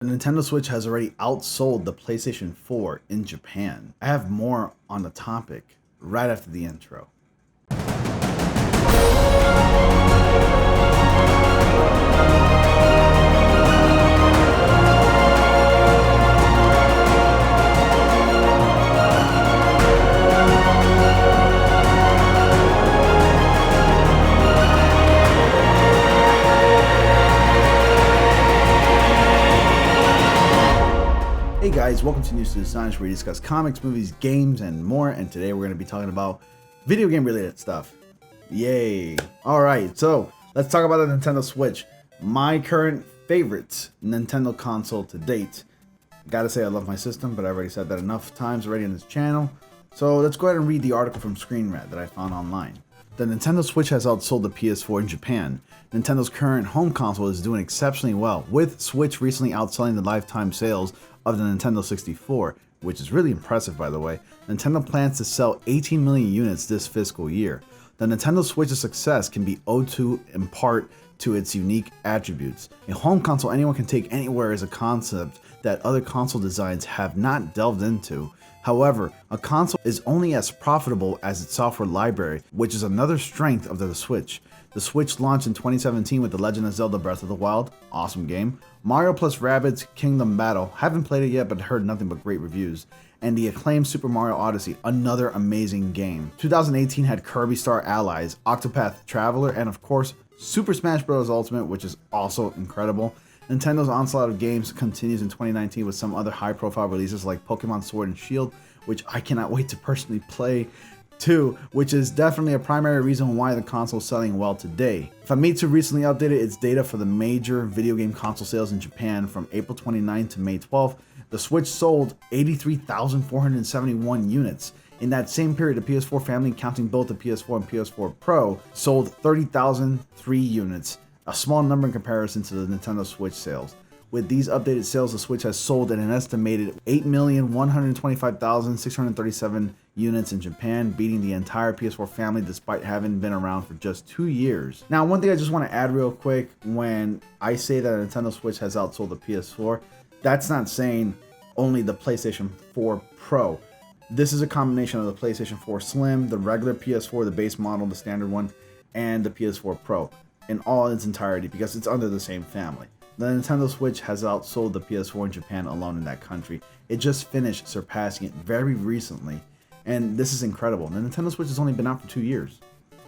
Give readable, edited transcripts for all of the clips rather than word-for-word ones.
The Nintendo Switch has already outsold the PlayStation 4 in Japan. I have more on the topic right after the intro. Hey guys, welcome to News to the Science, where we discuss comics, movies, games, and more. And today we're going to be talking about video game related stuff. Yay! Alright, so let's talk about the Nintendo Switch. My current favorite Nintendo console to date. Gotta say I love my system, but I've already said that enough times already on this channel. So let's go ahead and read the article from Screen Rant that I found online. The Nintendo Switch has outsold the PS4 in Japan. Nintendo's current home console is doing exceptionally well, with Switch recently outselling the lifetime sales of the Nintendo 64, which is really impressive by the way. Nintendo plans to sell 18 million units this fiscal year. The Nintendo Switch's success can be owed to, in part, to its unique attributes. A home console anyone can take anywhere is a concept that other console designs have not delved into. However, a console is only as profitable as its software library, which is another strength of the Switch. The Switch launched in 2017 with The Legend of Zelda Breath of the Wild, awesome game, Mario + Rabbids Kingdom Battle, haven't played it yet but heard nothing but great reviews, and the acclaimed Super Mario Odyssey, another amazing game. 2018 had Kirby Star Allies, Octopath Traveler, and of course, Super Smash Bros. Ultimate, which is also incredible. Nintendo's onslaught of games continues in 2019 with some other high-profile releases like Pokemon Sword and Shield, which I cannot wait to personally play too, which is definitely a primary reason why the console is selling well today. Famitsu recently updated its data for the major video game console sales in Japan from April 29 to May 12th. The Switch sold 83,471 units. In that same period, the PS4 family, counting both the PS4 and PS4 Pro, sold 30,003 units, a small number in comparison to the Nintendo Switch sales. With these updated sales, the Switch has sold at an estimated 8,125,637 units in Japan, beating the entire PS4 family despite having been around for just 2 years. Now, one thing I just want to add real quick, when I say that the Nintendo Switch has outsold the PS4, that's not saying only the PlayStation 4 Pro. This is a combination of the PlayStation 4 Slim, the regular PS4, the base model, the standard one, and the PS4 Pro in all its entirety because it's under the same family. The Nintendo Switch has outsold the PS4 in Japan alone in that country. It just finished surpassing it very recently, and this is incredible. The Nintendo Switch has only been out for 2 years,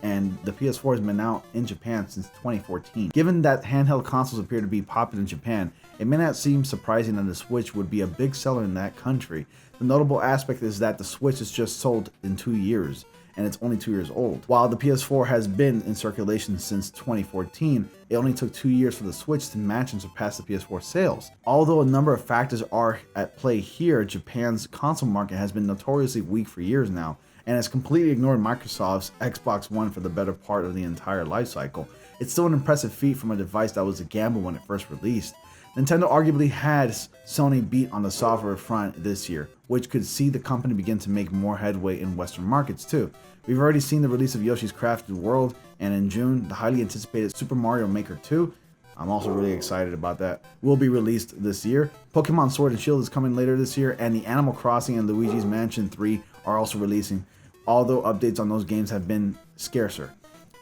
and the PS4 has been out in Japan since 2014. Given that handheld consoles appear to be popular in Japan, it may not seem surprising that the Switch would be a big seller in that country. The notable aspect is that the Switch is just sold in 2 years, and it's only 2 years old. While the PS4 has been in circulation since 2014, it only took 2 years for the Switch to match and surpass the PS4 sales. Although a number of factors are at play here, Japan's console market has been notoriously weak for years now, and has completely ignored Microsoft's Xbox One for the better part of the entire life cycle. It's still an impressive feat from a device that was a gamble when it first released. Nintendo arguably had Sony beat on the software front this year, which could see the company begin to make more headway in Western markets too. We've already seen the release of Yoshi's Crafted World, and in June, the highly anticipated Super Mario Maker 2, I'm also really excited about that, will be released this year. Pokemon Sword and Shield is coming later this year, and the Animal Crossing and Luigi's Mansion 3 are also releasing, although updates on those games have been scarcer.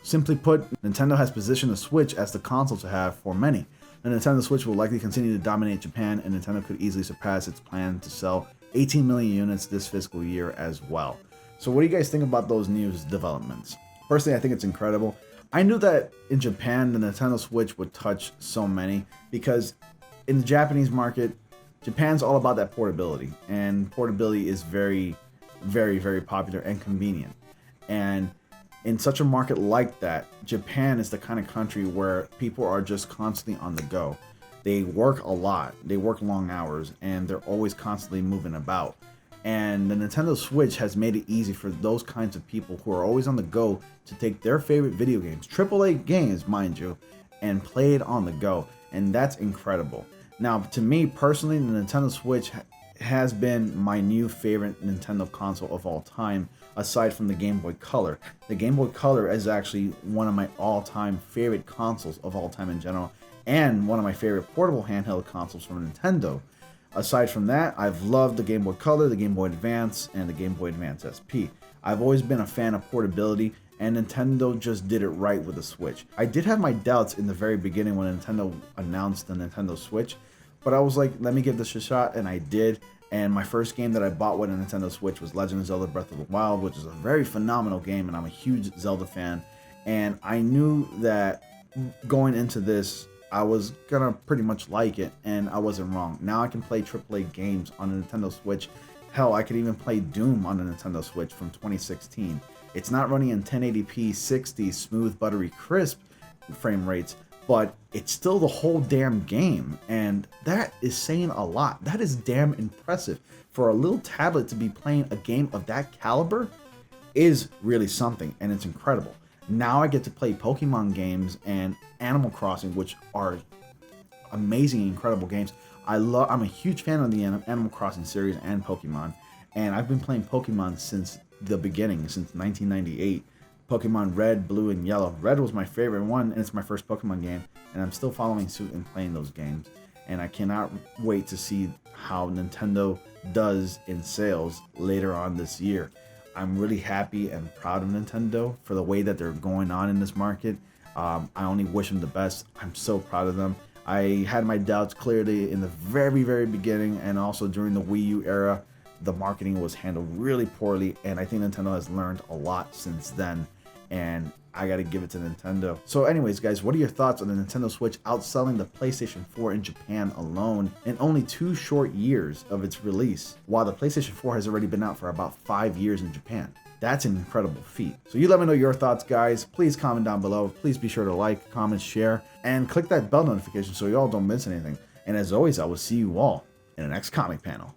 Simply put, Nintendo has positioned the Switch as the console to have for many. The Nintendo Switch will likely continue to dominate Japan, and Nintendo could easily surpass its plan to sell 18 million units this fiscal year as well. So what do you guys think about those news developments? Personally, I think it's incredible. I knew that in Japan, the Nintendo Switch would touch so many because in the Japanese market, Japan's all about that portability, and portability is very, very, very popular and convenient. And in such a market like that, Japan is the kind of country where people are just constantly on the go. They work a lot, they work long hours, and they're always constantly moving about. And the Nintendo Switch has made it easy for those kinds of people who are always on the go to take their favorite video games, AAA games, mind you, and play it on the go. And that's incredible. Now, to me personally, the Nintendo Switch has been my new favorite Nintendo console of all time, aside from the Game Boy Color. The Game Boy Color is actually one of my all-time favorite consoles of all time in general, and one of my favorite portable handheld consoles from Nintendo. Aside from that, I've loved the Game Boy Color, the Game Boy Advance, and the Game Boy Advance SP. I've always been a fan of portability, and Nintendo just did it right with the Switch. I did have my doubts in the very beginning when Nintendo announced the Nintendo Switch, but I was like, let me give this a shot, and I did. And my first game that I bought with a Nintendo Switch was Legend of Zelda Breath of the Wild, which is a very phenomenal game, and I'm a huge Zelda fan. And I knew that going into this, I was gonna pretty much like it, and I wasn't wrong. Now I can play AAA games on a Nintendo Switch. Hell, I could even play Doom on a Nintendo Switch from 2016. It's not running in 1080p 60 smooth, buttery, crisp frame rates, but it's still the whole damn game, and that is saying a lot. That is damn impressive. For a little tablet to be playing a game of that caliber is really something, and it's incredible. Now I get to play Pokemon games and Animal Crossing, which are amazing, incredible games. I'm a huge fan of the Animal Crossing series and Pokemon, and I've been playing Pokemon since the beginning, since 1998. Pokemon Red, Blue, and Yellow. Red was my favorite one, and it's my first Pokemon game, and I'm still following suit and playing those games. And I cannot wait to see how Nintendo does in sales later on this year. I'm really happy and proud of Nintendo for the way that they're going on in this market. I only wish them the best. I'm so proud of them. I had my doubts clearly in the very, very beginning, and also during the Wii U era. The marketing was handled really poorly, and I think Nintendo has learned a lot since then, and I gotta give it to Nintendo. So anyways, guys, what are your thoughts on the Nintendo Switch outselling the PlayStation 4 in Japan alone in only 2 short years of its release, while the PlayStation 4 has already been out for about 5 years in Japan? That's an incredible feat. So you let me know your thoughts, guys. Please comment down below. Please be sure to like, comment, share, and click that bell notification so you all don't miss anything. And as always, I will see you all in the next comic panel.